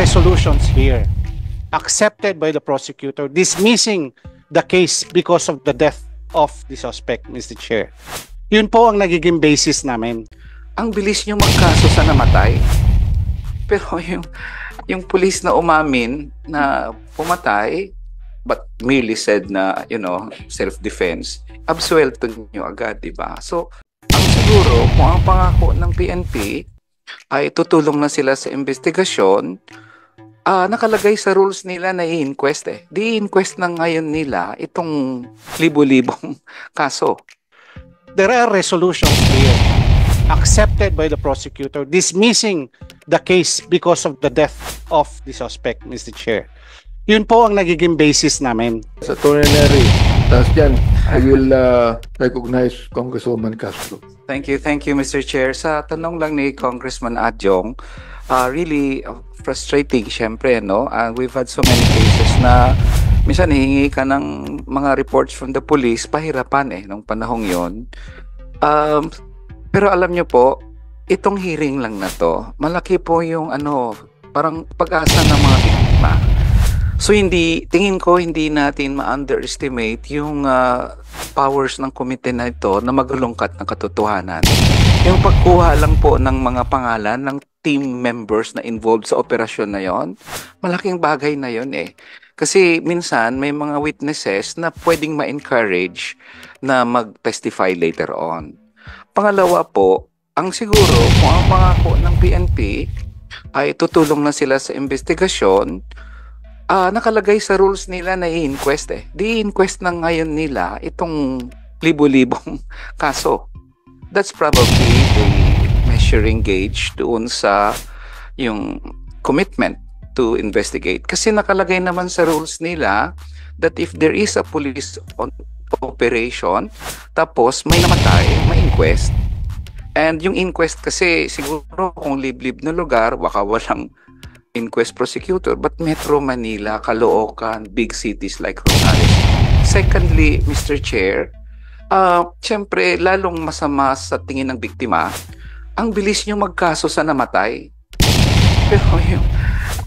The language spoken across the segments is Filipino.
resolutions here accepted by the prosecutor dismissing the case because of the death of the suspect, Mr. Chair. Yun po ang nagiging basis namin. Ang bilis nyo magkaso sa namatay. Pero yung pulis na umamin na pumatay but merely said na, self-defense, absuelto nyo agad, di ba? So, ang siguro, kung ang pangako ng PNP ay tutulong na sila sa investigasyon, nakalagay sa rules nila na i-inquest eh. Di-inquest na ngayon nila itong libo-libong kaso. There are resolutions here accepted by the prosecutor dismissing the case because of the death of the suspect, Mr. Chair. Yun po ang nagiging basis namin. Sa Attorney Neri, tapos dyan, I will recognize Congresswoman Castro. Thank you, Mr. Chair. Sa tanong lang ni Congressman Adjong, really frustrating syempre, no? We've had so many cases na minsan hihingi ka ng mga reports from the police, pahirapan nung panahong yon. Pero alam nyo po, itong hearing lang na to, malaki po yung parang pag-asa ng mga biktima. So tingin ko hindi natin ma-underestimate yung powers ng komite na ito na maglungkat ng katotohanan. Yung pagkuha lang po ng mga pangalan ng team members na involved sa operasyon na yon, malaking bagay na yon eh. Kasi minsan may mga witnesses na pwedeng ma-encourage na mag-testify later on. Pangalawa po, ang siguro kung ang pangako ng PNP ay tutulong na sila sa investigasyon, nakalagay sa rules nila na i-inquest eh. Di-inquest na ngayon nila itong libo-libong kaso. That's probably the measuring gauge doon sa yung commitment to investigate. Kasi nakalagay naman sa rules nila that if there is a police operation, tapos may namatay, may inquest. And yung inquest kasi siguro kung liblib na lugar, baka walang inquest prosecutor, but Metro Manila, Caloocan, big cities like Rosales. Secondly, Mr. Chair, siyempre lalong masama sa tingin ng biktima, ang bilis nyo magkaso sa namatay. Pero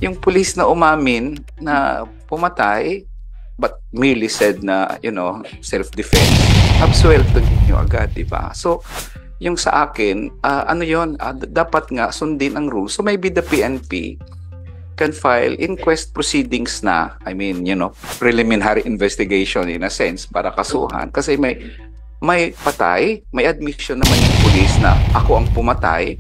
yung pulis na umamin na pumatay, but merely said na, self-defense, absuelto nyo agad, di ba? So, yung sa akin, dapat nga sundin ang rules. So maybe the PNP can file inquest proceedings na, preliminary investigation in a sense para kasuhan. Kasi may patay, may admission naman yung pulis na ako ang pumatay,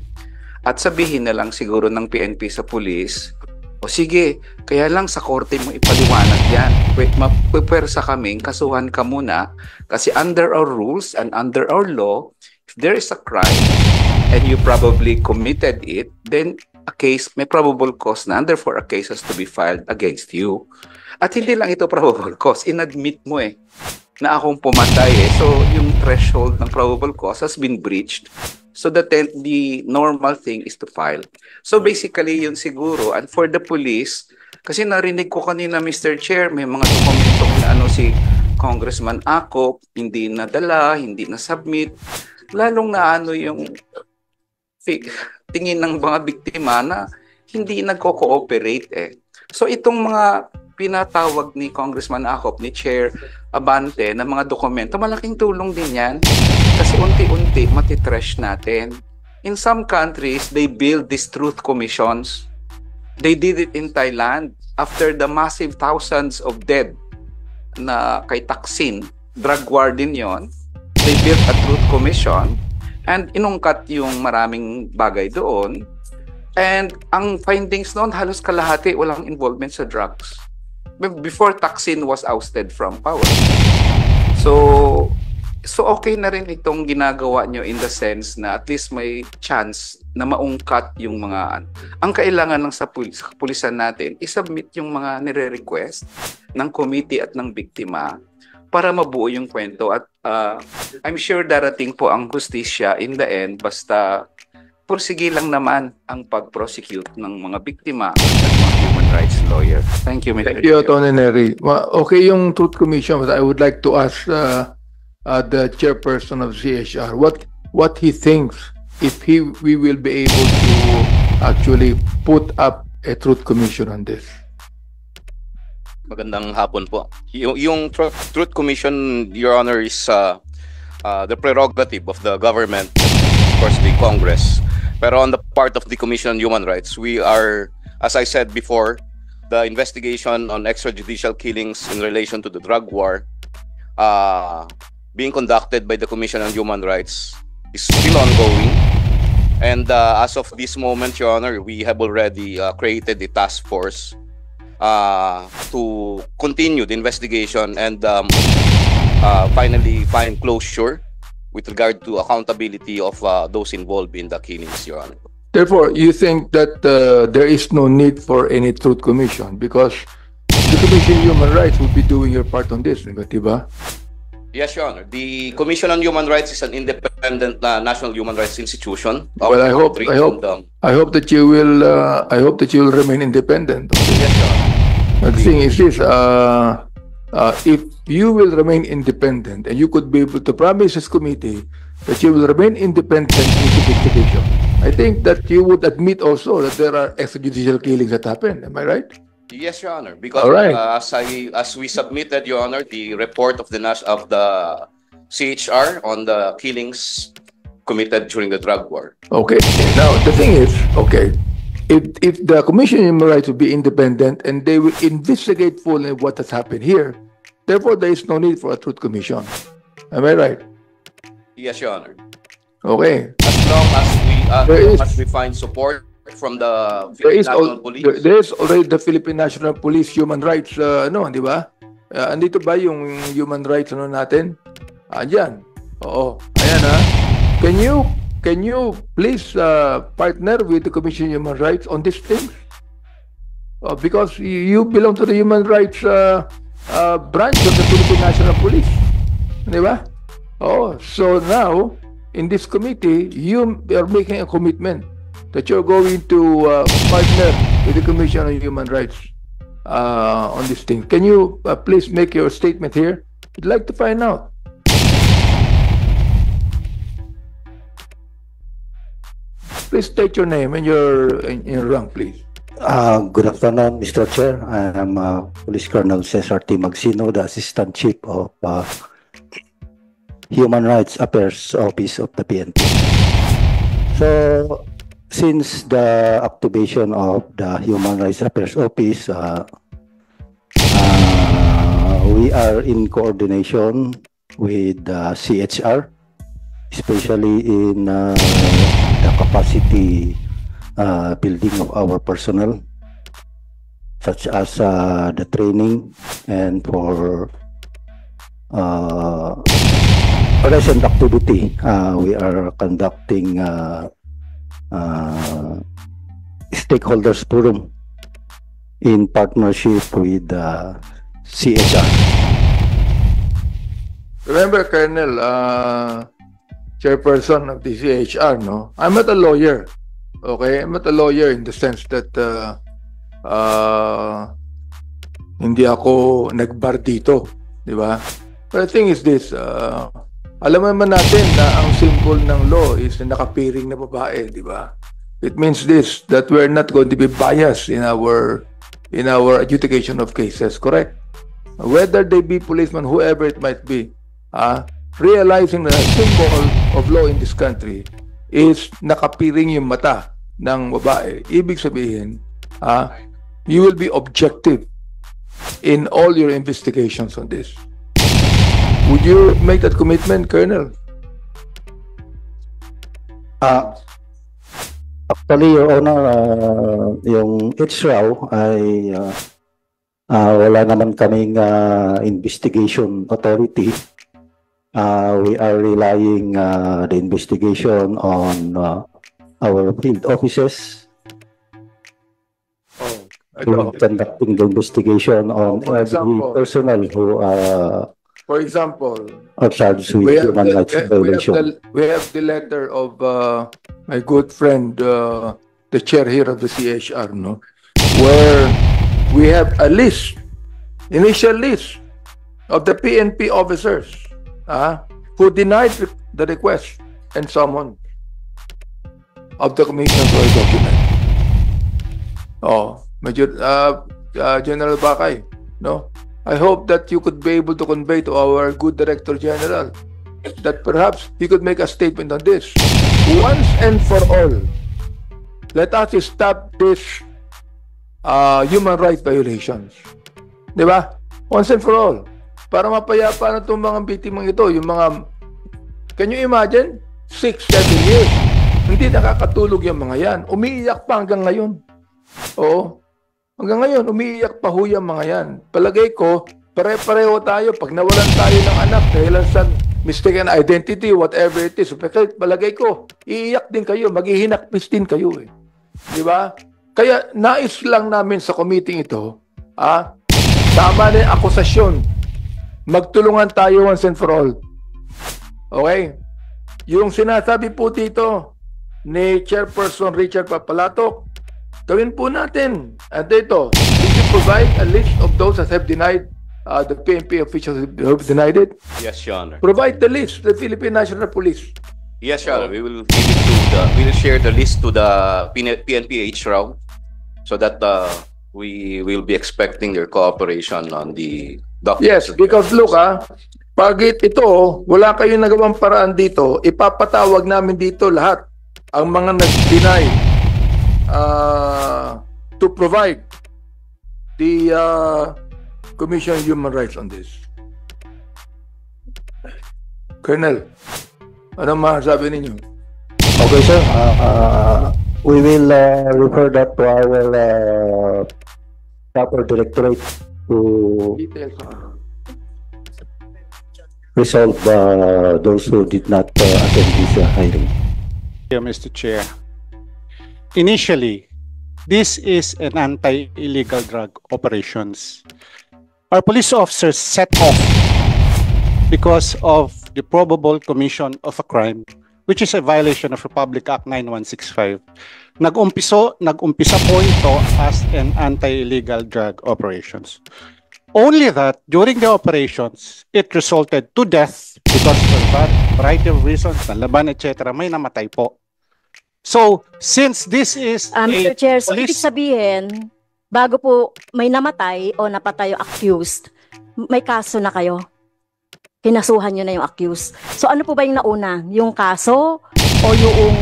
at sabihin na lang siguro ng PNP sa pulis, o sige, kaya lang sa korte mo ipaliwanag yan. Mapwersa kaming, kasuhan ka muna, kasi under our rules and under our law, if there is a crime and you probably committed it, then a case may probable cause na, and therefore a case has to be filed against you. At hindi lang ito probable cause, inadmit mo na akong pumatay So yung threshold ng probable cause has been breached. So the normal thing is to file. So basically yun siguro, and for the police, kasi narinig ko kanina, Mr. Chair, may mga dokumentong na si Congressman Acop, hindi nadala, hindi na-submit, lalong na yung tingin ng mga biktima na hindi nagko-cooperate So itong mga pinatawag ni Congressman Acop, ni Chair Abante, na mga dokumento, malaking tulong din yan. Kasi unti-unti matitrash natin. In some countries, they build these truth commissions. They did it in Thailand after the massive thousands of dead na kay Thaksin, drug war din yon. They built a truth commission and inungkat yung maraming bagay doon. And ang findings noon, halos kalahati walang involvement sa drugs. Before Thaksin was ousted from power. So okay na rin itong ginagawa nyo in the sense na at least may chance na maungkat yung mga ang kailangan lang sa pulisan natin, isubmit yung mga nire-request ng committee at ng biktima para mabuo yung kwento. At I'm sure darating po ang hustisya in the end, basta pursige lang naman ang pag-prosecute ng mga biktima at mga human rights lawyer. Thank you, Mr. Thank you, Attorney Neri. Okay yung Truth Commission, but I would like to ask the chairperson of CHR what he thinks if we will be able to actually put up a truth commission on this? Magandang hapon po. Yung Truth Commission, Your Honor, is the prerogative of the government, of course, the Congress. Pero on the part of the Commission on Human Rights, we are, as I said before, the investigation on extrajudicial killings in relation to the drug war being conducted by the Commission on Human Rights is still ongoing. And as of this moment, Your Honor, we have already created a task force to continue the investigation and finally find closure with regard to accountability of those involved in the killings, Your Honor. Therefore, you think that there is no need for any truth commission because the Commission on Human Rights will be doing your part on this, diba? Yes, Your Honor. The Commission on Human Rights is an independent national human rights institution. Well, I hope that you will remain independent. Yes, Your Honor. The thing is this: if you will remain independent, and you could be able to promise this committee that you will remain independent in this investigation, I think that you would admit also that there are extrajudicial killings that happen. Am I right? Yes, Your Honor. Because All right. as we submitted, Your Honor, the report of the CHR on the killings committed during the drug war. Okay. Now the thing is, okay, if the Commission on Human Rights will be independent and they will investigate fully what has happened here, therefore there is no need for a truth commission. Am I right? Yes, Your Honor. Okay. As long as we find support from the Philippine National Police. There is already the Philippine National Police Human Rights, di ba? Andito ba yung human rights natin? Andyan. Oo. Ayan ha. Can you please partner with the Commission on Human Rights on these things? Because you belong to the human rights branch of the Philippine National Police. Di ba? Oh, so now in this committee, you are making a commitment that you're going to partner with the Commission on Human Rights on this thing. Can you please make your statement here? I'd like to find out. Please state your name and your rank, please. Good afternoon, Mr. Chair. I am Police Colonel Cesar T. Magsino, the Assistant Chief of Human Rights Affairs Office of the PNP. So, since the activation of the Human Rights Affairs Office, we are in coordination with the CHR, especially in the capacity building of our personnel, such as the training and for recent activity. We are conducting stakeholders forum in partnership with CHR. Remember, Colonel, chairperson of the CHR, no? I'm not a lawyer. Okay, I'm not a lawyer in the sense that hindi ako nagbar dito, di ba? But the thing is this, alam naman natin na ang symbol ng law is na nakapiring na babae, di ba? It means this, that we're not going to be biased in our adjudication of cases, correct? Whether they be policemen, whoever it might be, realizing that the symbol of law in this country is nakapiring yung mata ng babae. Ibig sabihin, you will be objective in all your investigations on this. Would you make that commitment, Colonel? Actually, Your Honor, yung HRAW ay wala naman kaming investigation authority. We are relying the investigation on our field offices. Conducting the investigation on every personnel who for example, are charged with human rights violation. We have the letter of my good friend, the chair here of the CHR, no, where we have a list, initial list of the PNP officers who denied the request and summon of the commission for a document. General Bakay, no? I hope that you could be able to convey to our good Director General that perhaps he could make a statement on this. Once and for all, let us stop this human rights violations. Di ba? Once and for all. Para mapayapa na itong mga bitimang ito, yung mga, can you imagine? 6-7 years. Hindi nakakatulog yung mga yan. Umiiyak pa hanggang ngayon. Oo. Hanggang ngayon, umiiyak pa ho yung mga yan. Palagay ko, pare-pareho tayo. Pag nawalan tayo ng anak, dahil sa mistaken identity, whatever it is, palagay ko, iiyak din kayo, maghihinakpis din kayo. Di ba? Kaya nais lang namin sa committee ito, tama na yung akusasyon. Magtulungan tayo once and for all. Okay? Yung sinasabi po dito ni Chairperson Richard Papalatok, gawin po natin. At ito, did you provide a list of those that have denied, the PNP officials who have denied it? Yes, Your Honor. Provide the list, the Philippine National Police. Yes, Your Honor. We will give it to we will share the list to the PNPH RAW so that we will be expecting their cooperation on the documents. Yes, because look pag ito, wala kayong nagawang paraan dito, ipapatawag namin dito lahat ang mga nag-deny to provide the Commission on Human Rights on this. Colonel, ano masasabi ninyo? Okay, sir. We will refer that to our proper directorate to Details. resolve those who did not attend this hearing. Yeah, Mr. Chair. Initially, this is an anti-illegal drug operations. Our police officers set off because of the probable commission of a crime, which is a violation of Republic Act 9165. Nag-umpisa po ito as an anti-illegal drug operations. Only that, during the operations, it resulted to death because for a variety of reasons, nalaban, etc., may namatay po. So, since this is Mr. Chair, so police... ibig sabihin, bago po may namatay o napatay yung accused, may kaso na kayo. Kinasuhan nyo na yung accused. So, ano po ba yung nauna? Yung kaso o yung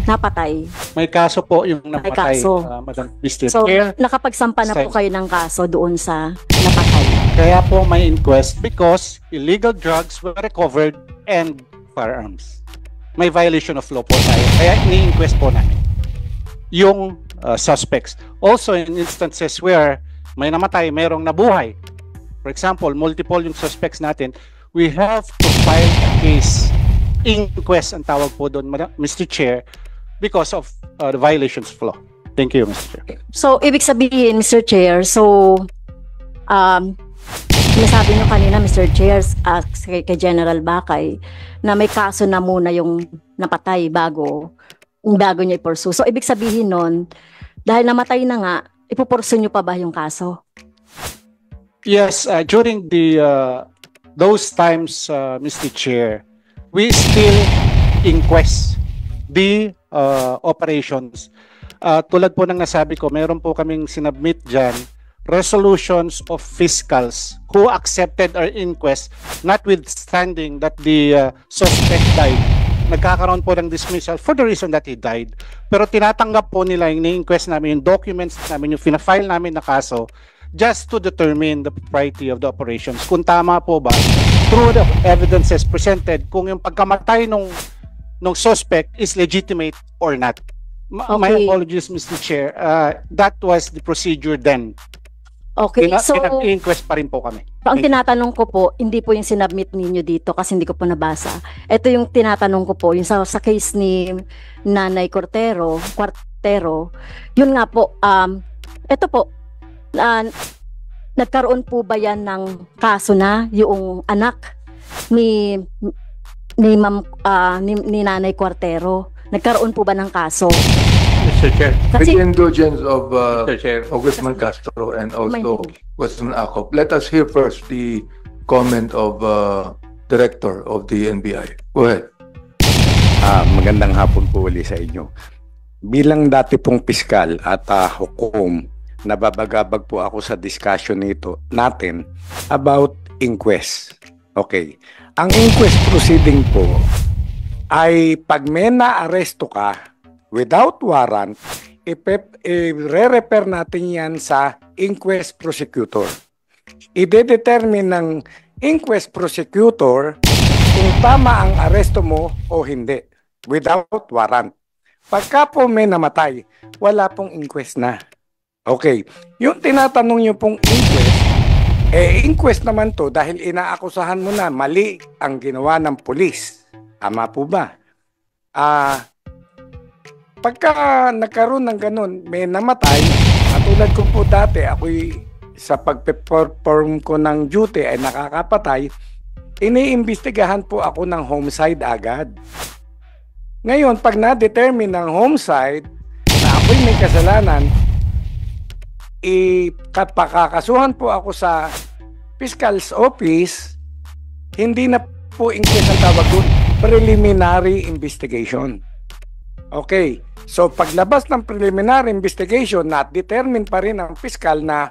napatay? May kaso po yung namatay, May kaso. Madam Mr. So, Chair. nakapagsampa na po kayo ng kaso doon sa napatay. Kaya po may inquest because illegal drugs were recovered and firearms. May violation of law po tayo. Kaya ini-inquest po namin yung suspects. Also in instances where may namatay, mayroong nabuhay. For example, multiple yung suspects natin, we have to file a case. Inquest ang tawag po doon, Mr. Chair, because of the violations of law. Thank you, Mr. Chair. So, ibig sabihin, Mr. Chair, sinasabi nyo kanina, Mr. Chair, kay General Bakay, na may kaso na muna yung napatay bago nyo i-pursue. So, ibig sabihin nun, dahil namatay na nga, ipupursue nyo pa ba yung kaso? Yes, during those times, Mr. Chair, we still inquest the operations. Tulad po ng nasabi ko, meron po kaming sinubmit dyan, resolutions of fiscals who accepted our inquest, notwithstanding that the suspect died. Nagkakaroon po ng dismissal for the reason that he died. Pero tinatanggap po nila yung ni-inquest namin, yung documents namin, yung fina-file namin na kaso, just to determine the propriety of the operations. Kung tama po ba, through the evidences presented, kung yung pagkamatay nung suspect is legitimate or not. My apologies, Mr. Chair. That was the procedure then. Okay, so Pinag-inquest pa rin po kami. ang tinatanong ko po, hindi po yung sinubmit ninyo dito kasi hindi ko po nabasa. Ito yung tinatanong ko po, yung sa case ni Nanay Cuartero, yun nga po, ito po, nagkaroon po ba yan ng kaso na yung anak ni Nanay Cuartero? Nagkaroon po ba ng kaso? Mr. Chair, with Kasi- the indulgence of Mr. Chair. Congressman Castro and also May- Congressman Acop, let us hear first the comment of Director of the NBI. Go ahead. Magandang hapon po uli sa inyo. bilang dati pong piskal at hukom, nababagabag po ako sa discussion nito natin about inquest. Okay. Ang inquest proceeding po ay pag may na-aresto ka without warrant, i-refer natin yan sa inquest prosecutor. I-determine ng inquest prosecutor kung tama ang aresto mo o hindi without warrant. Pagka po may namatay, wala pong inquest na. Okay. Yung tinatanong nyo pong inquest, inquest naman to dahil inaakusahan mo na mali ang ginawa ng pulis. Tama po ba? Pagka nagkaroon ng ganun, may namatay, katulad ko po dati, ako'y sa pag-perform ko ng duty ay nakakapatay, iniimbestigahan po ako ng homicide agad. Ngayon, pag na-determine ng homicide na ako'y may kasalanan, pakakasuhan po ako sa fiscal's office, hindi na po inquest ang tawag doon, preliminary investigation. Okay, so paglabas ng preliminary investigation na determine pa rin ang fiscal na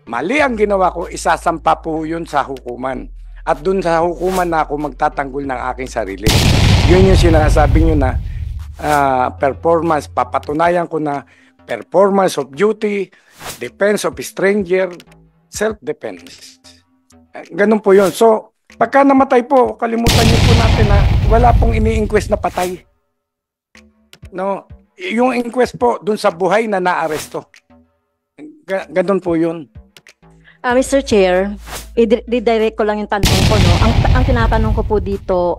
mali ang ginawa ko, isasampa po yun sa hukuman. At dun sa hukuman na ako magtatanggol ng aking sarili. Yun yung sinasabi nyo na performance, papatunayan ko na performance of duty, defense of stranger, self-defense. Ganun po yun. So, pagka namatay po, kalimutan niyo po natin na wala pong ini-inquest na patay. No, yung inquest po dun sa buhay na naaresto. Ganun po yun. Mr. Chair, i-direct ko lang yung tanong ko, no? Ang tinatanong ko po dito,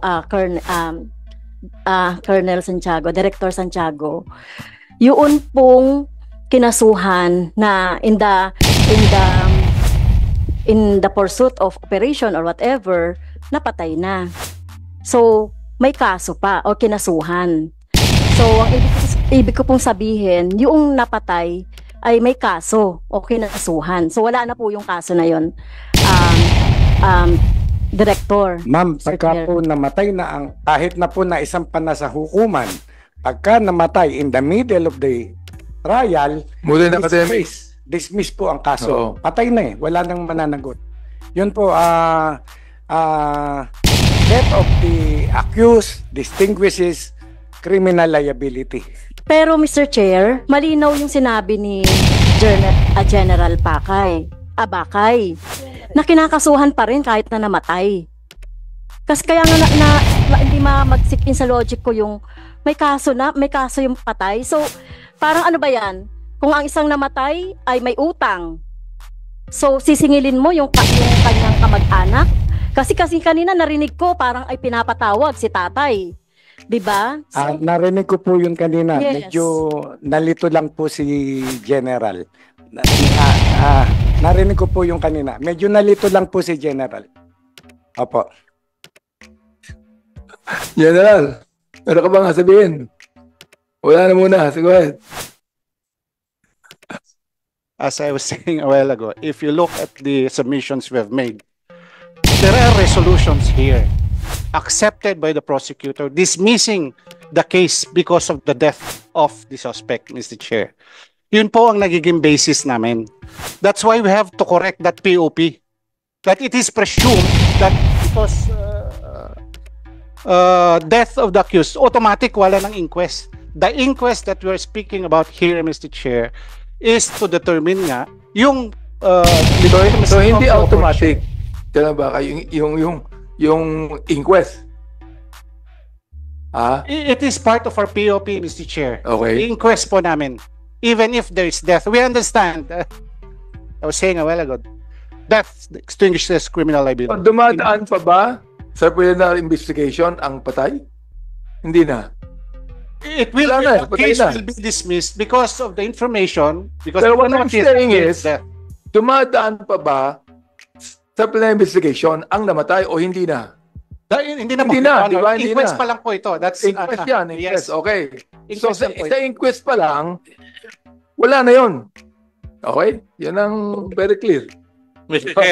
Colonel Santiago, Director Santiago, yun pong kinasuhan na in the pursuit of operation or whatever, napatay na. So, may kaso pa o kinasuhan. So, ang ibig ko pong sabihin, yung napatay ay may kaso o kinasuhan. So, wala na po yung kaso na yun, Director. Ma'am, pagka po namatay na ang, kahit na po na isang na sa hukuman, pagka namatay in the middle of the trial, dismiss po ang kaso. Oo. Patay na wala nang mananagot. Yun po, death of the accused distinguishes criminal liability. Pero Mr. Chair, malinaw yung sinabi ni General Abakay na kinakasuhan pa rin kahit na namatay. Kasi kaya nga hindi mag-sink in sa logic ko yung may kaso yung patay. So, parang ano ba yan? Kung ang isang namatay ay may utang, so sisingilin mo yung kanyang kamag-anak? Kasi kanina narinig ko parang ay pinapatawag si tatay. Diba? So, narinig ko po yun kanina. Yes. Medyo nalito lang po si General. Narinig ko po yung kanina. Medyo nalito lang po si General. Opo. General, meron ka bang sabihin? Wala na muna. Go ahead. As I was saying a while ago, if you look at the submissions we have made, there are resolutions here accepted by the prosecutor dismissing the case because of the death of the suspect, Mr. Chair. Yun po ang nagiging basis namin. That's why we have to correct that POP. That it is presumed that because death of the accused, automatic wala ng inquest. The inquest that we are speaking about here, Mr. Chair, is to determine nga yung so hindi automatic. Kaya ba yung inquest? It is part of our POP, Mr. Chair. Okay. The inquest po namin. Even if there is death, we understand. I was saying a while ago, death extinguishes criminal liability. Dumadaan pa ba sa preliminary investigation ang patay? Hindi na. It will Wala na, the case patay na. will be dismissed because of the information. Because Pero we what I'm cannot saying detect is, death. dumadaan pa ba sa preliminary investigation ang namatay o hindi na? Hindi na, Hindi po, na, Your di Honor. ba? Hindi Inquest na. pa lang po ito. That's Inquest yan, Yes. inquest. Okay. So Inquest sa lang po inquest pa lang, wala na yon. Okay? Yan ang very clear. Mr. Chair,